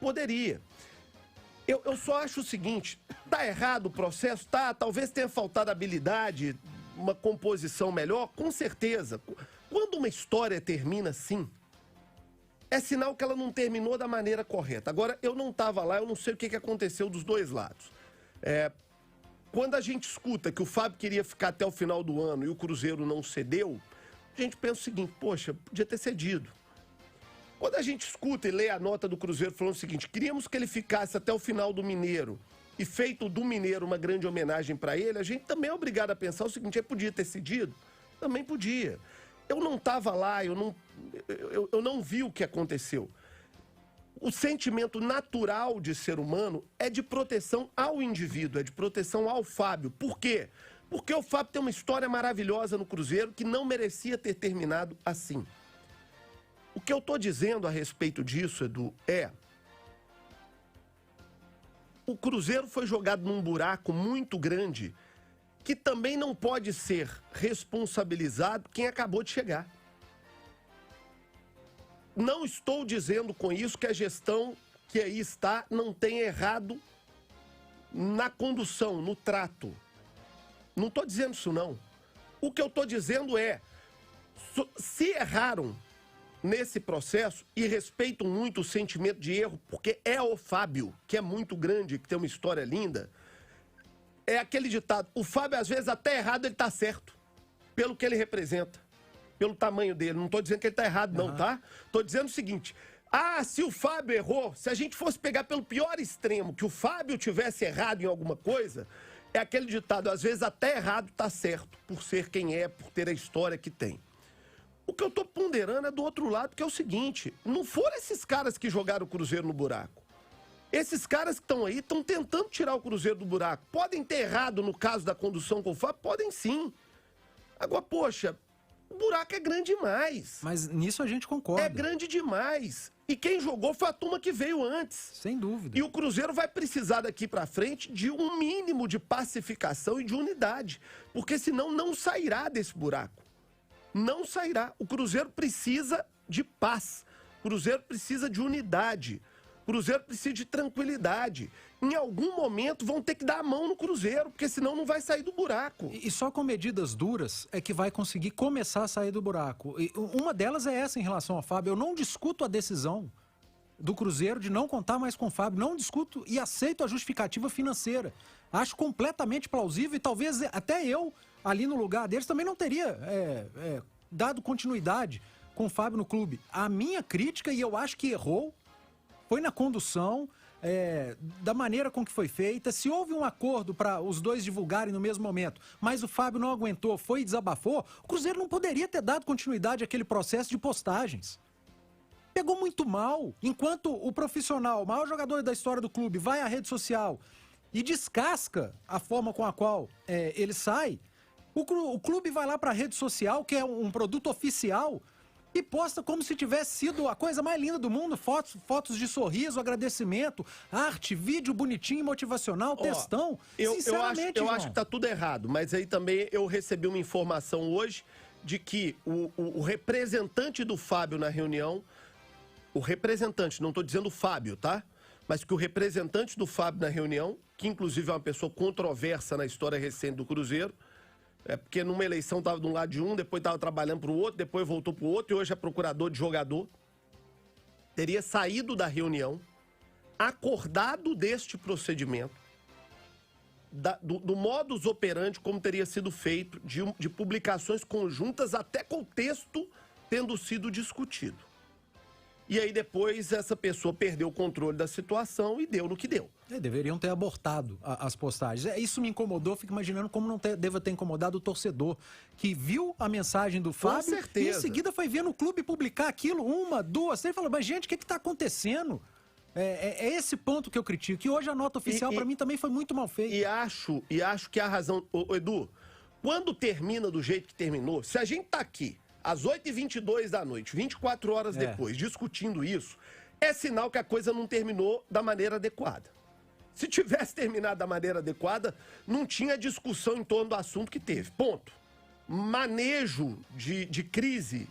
poderia. Eu só acho o seguinte, tá errado o processo? Tá, talvez tenha faltado habilidade, uma composição melhor, com certeza. Quando uma história termina assim, é sinal que ela não terminou da maneira correta. Agora, eu não estava lá, eu não sei o que aconteceu dos dois lados. Quando a gente escuta que o Fábio queria ficar até o final do ano e o Cruzeiro não cedeu, a gente pensa o seguinte, poxa, podia ter cedido. Quando a gente escuta e lê a nota do Cruzeiro falando o seguinte, queríamos que ele ficasse até o final do Mineiro e feito do Mineiro uma grande homenagem para ele, a gente também é obrigado a pensar o seguinte, ele podia ter cedido? Também podia. Eu não estava lá, eu não vi o que aconteceu. O sentimento natural de ser humano é de proteção ao indivíduo, é de proteção ao Fábio. Por quê? Porque o Fábio tem uma história maravilhosa no Cruzeiro que não merecia ter terminado assim. O que eu estou dizendo a respeito disso, Edu, o Cruzeiro foi jogado num buraco muito grande que também não pode ser responsabilizado quem acabou de chegar. Não estou dizendo com isso que a gestão que aí está não tem errado na condução, no trato. Não estou dizendo isso, não. O que eu estou dizendo é, se erraram nesse processo, e respeito muito o sentimento de erro, porque é o Fábio, que é muito grande, que tem uma história linda, é aquele ditado, o Fábio às vezes até errado ele tá certo, pelo que ele representa, pelo tamanho dele, não tô dizendo que ele tá errado não, tá? Tô dizendo o seguinte, se o Fábio errou, se a gente fosse pegar pelo pior extremo, que o Fábio tivesse errado em alguma coisa, é aquele ditado, às vezes até errado tá certo, por ser quem é, por ter a história que tem. O que eu tô ponderando é do outro lado, que é o seguinte, não foram esses caras que jogaram o Cruzeiro no buraco. Esses caras que estão aí estão tentando tirar o Cruzeiro do buraco. Podem ter errado no caso da condução com o Fábio? Podem sim. Agora, poxa, o buraco é grande demais. Mas nisso a gente concorda. É grande demais. E quem jogou foi a turma que veio antes. Sem dúvida. E o Cruzeiro vai precisar daqui pra frente de um mínimo de pacificação e de unidade. Porque senão não sairá desse buraco. Não sairá. O Cruzeiro precisa de paz. O Cruzeiro precisa de unidade. O Cruzeiro precisa de tranquilidade. Em algum momento vão ter que dar a mão no Cruzeiro, porque senão não vai sair do buraco. E só com medidas duras é que vai conseguir começar a sair do buraco. E uma delas é essa em relação ao Fábio. Eu não discuto a decisão do Cruzeiro de não contar mais com o Fábio. Não discuto e aceito a justificativa financeira. Acho completamente plausível e talvez até eu, ali no lugar deles, também não teria dado continuidade com o Fábio no clube. A minha crítica, e eu acho que errou, foi na condução, da maneira com que foi feita. Se houve um acordo para os dois divulgarem no mesmo momento, mas o Fábio não aguentou, foi e desabafou, o Cruzeiro não poderia ter dado continuidade àquele processo de postagens. Pegou muito mal. Enquanto o profissional, o maior jogador da história do clube, vai à rede social e descasca a forma com a qual ele sai, o clube vai lá para a rede social, que é um produto oficial, e posta como se tivesse sido a coisa mais linda do mundo, fotos de sorriso, agradecimento, arte, vídeo bonitinho, motivacional, textão. Sinceramente, eu acho que tá tudo errado, mas aí também eu recebi uma informação hoje de que o representante do Fábio na reunião, o representante, não tô dizendo o Fábio, tá? Mas que o representante do Fábio na reunião, que inclusive é uma pessoa controversa na história recente do Cruzeiro, porque numa eleição estava de um lado de um, depois estava trabalhando para o outro, depois voltou para o outro e hoje é procurador de jogador. Teria saído da reunião, acordado deste procedimento, do modus operandi como teria sido feito, de publicações conjuntas até com o texto tendo sido discutido. E aí depois essa pessoa perdeu o controle da situação e deu no que deu. Deveriam ter abortado as postagens. Isso me incomodou, fico imaginando como não deva ter incomodado o torcedor, que viu a mensagem do Fábio e em seguida foi ver no clube publicar aquilo, uma, duas, três, e falou, mas gente, o que está acontecendo? É esse ponto que eu critico. E hoje a nota oficial para mim também foi muito mal feita. E acho que a razão... Edu, quando termina do jeito que terminou, se a gente tá aqui às 8h22 da noite, 24 horas depois, discutindo isso, é sinal que a coisa não terminou da maneira adequada. Se tivesse terminado da maneira adequada, não tinha discussão em torno do assunto que teve. Ponto. Manejo de crise,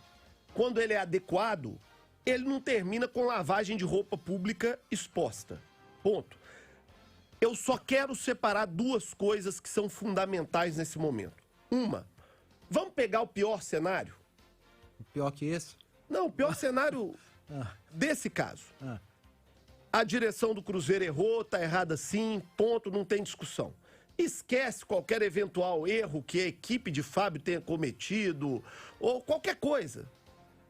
quando ele é adequado, ele não termina com lavagem de roupa pública exposta. Ponto. Eu só quero separar duas coisas que são fundamentais nesse momento. Uma, vamos pegar o pior cenário? Pior que esse? Não, o pior cenário desse caso. A direção do Cruzeiro errou, tá errada sim, ponto, não tem discussão. Esquece qualquer eventual erro que a equipe de Fábio tenha cometido, ou qualquer coisa.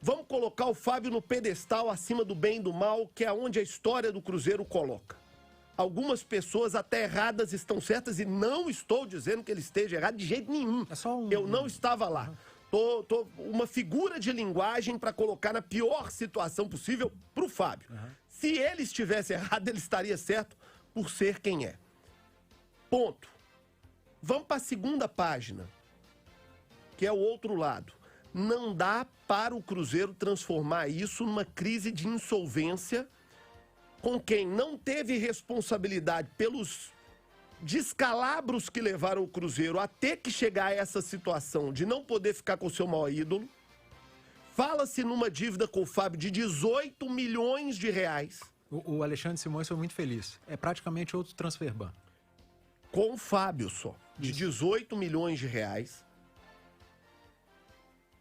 Vamos colocar o Fábio no pedestal acima do bem e do mal, que é onde a história do Cruzeiro coloca. Algumas pessoas até erradas estão certas e não estou dizendo que ele esteja errado de jeito nenhum. É só Eu não estava lá. Tô uma figura de linguagem para colocar na pior situação possível pro Fábio. Se ele estivesse errado, ele estaria certo por ser quem é. Ponto. Vamos para a segunda página, que é o outro lado. Não dá para o Cruzeiro transformar isso numa crise de insolvência com quem não teve responsabilidade pelos descalabros que levaram o Cruzeiro a ter que chegar a essa situação de não poder ficar com o seu maior ídolo. Fala-se numa dívida com o Fábio de 18 milhões de reais. O Alexandre Simões foi muito feliz. É praticamente outro transfer ban. Com o Fábio só, de 18 milhões de reais.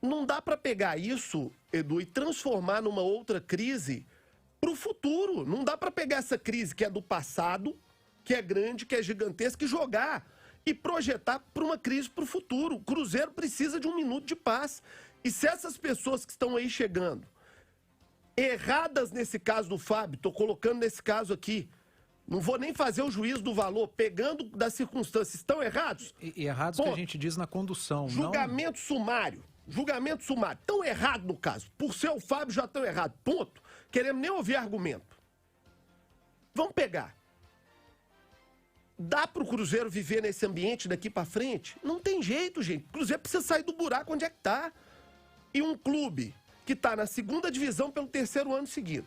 Não dá para pegar isso, Edu, e transformar numa outra crise para o futuro. Não dá para pegar essa crise que é do passado, que é grande, que é gigantesca, e jogar e projetar para uma crise para o futuro. O Cruzeiro precisa de um minuto de paz. E se essas pessoas que estão aí chegando, erradas nesse caso do Fábio, estou colocando nesse caso aqui, não vou nem fazer o juízo do valor, pegando das circunstâncias, estão errados? E errados que a gente diz na condução. Julgamento sumário. Julgamento sumário. Estão errados no caso. Por ser o Fábio, já estão errados. Ponto. Queremos nem ouvir argumento. Vamos pegar. Dá para o Cruzeiro viver nesse ambiente daqui para frente? Não tem jeito, gente. O Cruzeiro precisa sair do buraco onde é que está. E um clube que está na segunda divisão pelo terceiro ano seguido,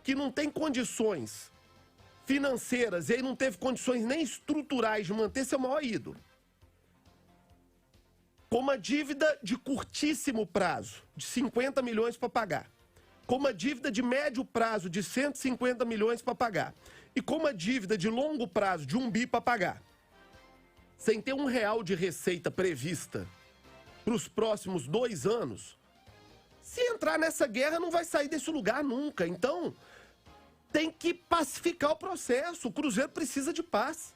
que não tem condições financeiras e aí não teve condições nem estruturais de manter seu maior ídolo, com uma dívida de curtíssimo prazo, de 50 milhões para pagar, com uma dívida de médio prazo de 150 milhões para pagar, e com uma dívida de longo prazo de 1 bi para pagar, sem ter R$1 de receita prevista para os próximos 2 anos, se entrar nessa guerra não vai sair desse lugar nunca. Então, tem que pacificar o processo. O Cruzeiro precisa de paz.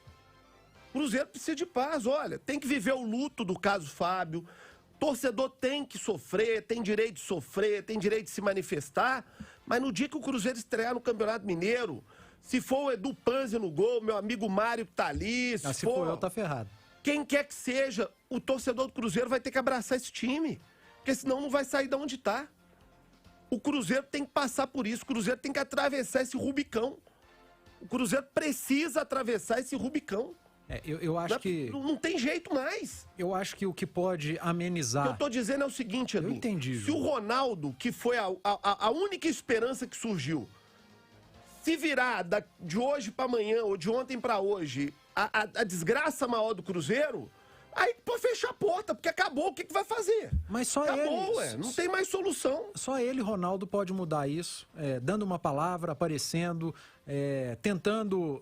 O Cruzeiro precisa de paz. Olha, tem que viver o luto do caso Fábio. O torcedor tem que sofrer, tem direito de sofrer, tem direito de se manifestar. Mas no dia que o Cruzeiro estrear no Campeonato Mineiro, se for o Edu Panzi no gol, meu amigo Mário que tá ali, se for eu, tá ferrado. Quem quer que seja, o torcedor do Cruzeiro vai ter que abraçar esse time. Porque senão não vai sair de onde está. O Cruzeiro tem que passar por isso. O Cruzeiro tem que atravessar esse Rubicão. O Cruzeiro precisa atravessar esse Rubicão. Eu acho que... Não tem jeito mais. Eu acho que o que pode amenizar... O que eu tô dizendo é o seguinte, Edu. Eu entendi. Se o Ronaldo, que foi a única esperança que surgiu, se virar de hoje para amanhã ou de ontem para hoje a desgraça maior do Cruzeiro, aí pode fechar a porta, porque acabou. O que vai fazer? Mas só acabou, não tem mais solução. Só ele, Ronaldo, pode mudar isso, dando uma palavra, aparecendo, tentando,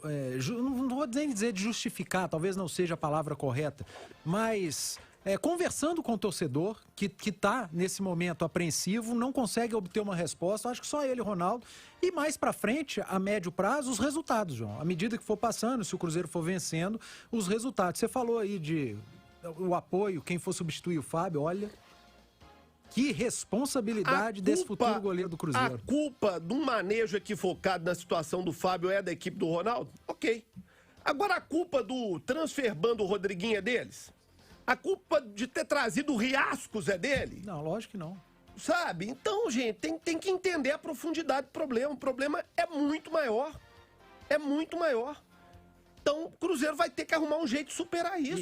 não vou nem dizer de justificar, talvez não seja a palavra correta, mas conversando com o torcedor que está nesse momento apreensivo, não consegue obter uma resposta. Acho que só ele, Ronaldo, e mais para frente, a médio prazo, os resultados, João. À medida que for passando, se o Cruzeiro for vencendo, os resultados. Você falou aí de o apoio, quem for substituir o Fábio, olha, que responsabilidade desse futuro goleiro do Cruzeiro. A culpa de um manejo equivocado na situação do Fábio é da equipe do Ronaldo? Ok. Agora a culpa do transfer ban do Rodriguinho é deles? A culpa de ter trazido o Riascos é dele? Não, lógico que não. Sabe? Então, gente, tem que entender a profundidade do problema. O problema é muito maior. É muito maior. Então, o Cruzeiro vai ter que arrumar um jeito de superar isso.